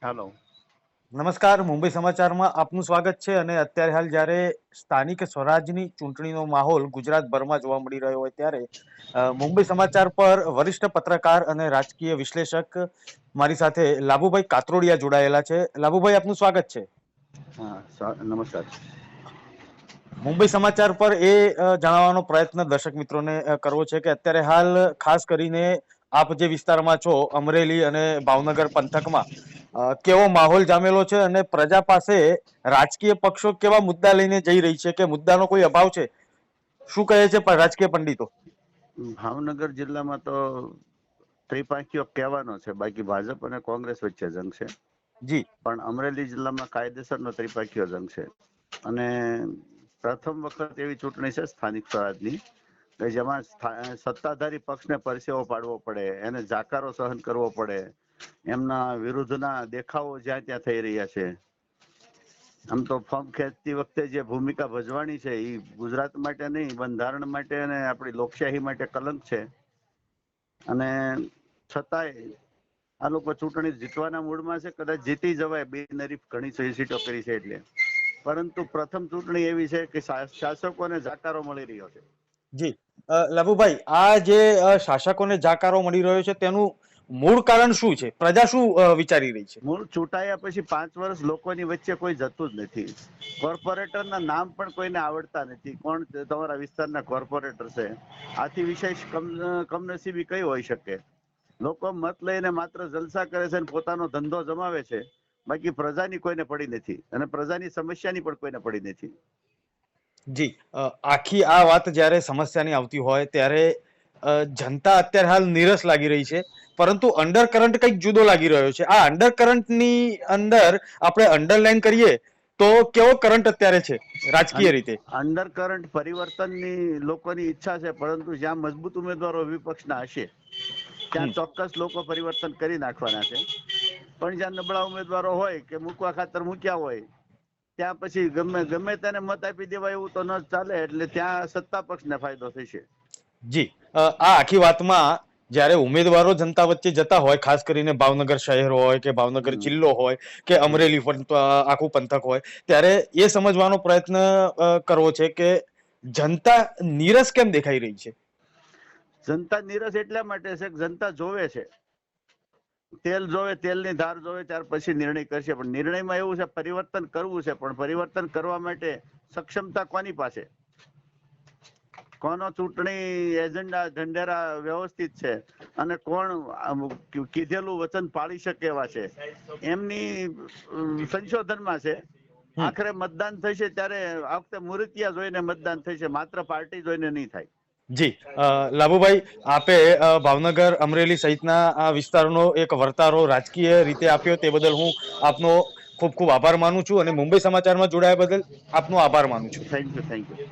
Hello. નમસ્કાર, મુંબઈ સમાચારમાં આપનું સ્વાગત છે. અને અત્યારે હાલ જ્યારે સ્થાનિક સ્વરાજની ચૂંટણીનો માહોલ ગુજરાતભરમાં જોવા મળી રહ્યો હોય ત્યારે મુંબઈ સમાચાર પર વરિષ્ઠ પત્રકાર અને રાજકીય વિશ્લેષક મારી સાથે લાભુભાઈ કાતરોડિયા જોડાયેલા છે. લાભુભાઈ, આપનું સ્વાગત છે. હા, નમસ્કાર. મુંબઈ સમાચાર પર એ જણાવવાનો પ્રયત્ન દર્શક મિત્રોને કરવો છે કે અત્યારે હાલ ખાસ કરીને આપ જે વિસ્તારમાં છો, અમરેલી અને ભાવનગર પંથકમાં કેવો માહોલ જામેલો છે અને પ્રજા પાસે રાજકીય પક્ષો કેવા મુદ્દા લઈને જઈ રહી છે કે મુદ્દાનો કોઈ અભાવ છે? શું કહે છે રાજકીય પંડિતો? ભાવનગર જિલ્લામાં તો ત્રિપાંખીયો કહેવાનો છે, બાકી ભાજપ અને કોંગ્રેસ વચ્ચે જંગ છે. જી. પણ અમરેલી જિલ્લામાં કાયદેસરનો ત્રિપાંખીયો જંગ છે. અને પ્રથમ વખત એવી ચૂંટણી છે સ્થાનિક સ્વરાજની કે જેમાં સત્તાધારી પક્ષને પરસેવો પાડવો પડે, એને જાકારો સહન કરવો પડે, એમના વિરુદ્ધના દેખાવો જ્યાં ત્યાં થઈ રહ્યા છે. આમ તો ફોર્મ ખેંચતી વખતે જે ભૂમિકા ભજવાની છે એ ગુજરાત માટે નહીં, બંધારણ માટે અને આપણી લોકશાહી માટે કલંક છે. અને છતાંય આ લોકો ચૂંટણી જીતવાના મૂડમાં છે. કદાચ જીતી જવાય, બિનહરીફ ઘણી સીટો કરી છે એટલે. પરંતુ પ્રથમ ચૂંટણી એવી છે કે શાસકોને જાકારો મળી રહ્યો છે. જી. લાભુભાઈ, આ જે શાસકોને જાકારો મળી રહ્યો છે તેનું મૂળ કારણ શું છે? પ્રજા શું વિચારી રહી છે? મૂળ ચૂંટાયા પછી 5 વર્ષ લોકોની વચ્ચે કોઈ જતું જ નથી. કોર્પોરેટરના નામ પણ કોઈને આવડતા નથી. કોણ તમારા વિસ્તારના કોર્પોરેટર છે? આથી વિશેષ કમનસીબી કઈ હોઈ શકે? લોકો મત લઈને માત્ર જલસા કરે છે અને પોતાનો ધંધો જમાવે છે, બાકી પ્રજાની કોઈને પડી નથી અને પ્રજાની સમસ્યાની પણ કોઈને પડી નથી. જી. આખી આ વાત જ્યારે સમસ્યાની આવતી હોય ત્યારે જનતા અત્યારે હાલ નીરસ લાગી રહી છે, પરંતુ અંડર કરંટ કંઈક જુદો લાગી રહ્યો છે. આ અંડર કરંટની અંદર આપણે અંડરલાઈન કરીએ તો કેવો કરંટ અત્યારે છે રાજકીય રીતે? અંડર કરંટ પરિવર્તનની લોકોની ઈચ્છા છે, પરંતુ જ્યાં મજબૂત ઉમેદવારો વિપક્ષના હશે ત્યાં ચોક્કસ લોકો પરિવર્તન કરી નાખવાના છે. પણ જ્યાં નબળા ઉમેદવારો હોય કે મૂકવા ખાતર મૂક્યા હોય ત્યાં પછી ગમે તેને મત આપી દેવાય એવું તો ન ચાલે. એટલે ત્યાં સત્તા પક્ષને ફાયદો થશે. જી. આ આખી વાતમાં જ્યારે ઉમેદવારો જનતા વચ્ચે જતા હોય, ખાસ કરીને ભાવનગર શહેર હોય કે ભાવનગર જિલ્લો હોય કે અમરેલી આખું પંથક હોય, ત્યારે એ સમજવાનો પ્રયત્ન કરવો છે કે જનતા નીરસ કેમ દેખાઈ રહી છે? જનતા નીરસ એટલા માટે છે કે જનતા જોવે છે, તેલ જોવે, તેલની ધાર જોવે, ત્યાર પછી નિર્ણય કરશે. પણ નિર્ણયમાં એવું છે પરિવર્તન કરવું છે, પણ પરિવર્તન કરવા માટે સક્ષમતા કોની પાસે, કોનો ચૂંટણી એજન્ડા ઢંઢેરા વ્યવસ્થિત છે અને કોણ કીધેલું વચન પાળી શકે એવા છે, એમની સંશોધનમાં છે. આખરે મતદાન થશે ત્યારે આ વખતે મૂર્તિયા જોઈને મતદાન થશે, માત્ર પાર્ટી જોઈને નહીં થાય. જી. લાભુભાઈ, આપે ભાવનગર, અમરેલી સહિતના આ વિસ્તારનો એક વર્તારો રાજકીય રીતે આપ્યો તે બદલ હું આપનો ખૂબ ખૂબ આભાર માનું છું અને મુંબઈ સમાચારમાં જોડાયા બદલ આપનો આભાર માનું છું. Thank you.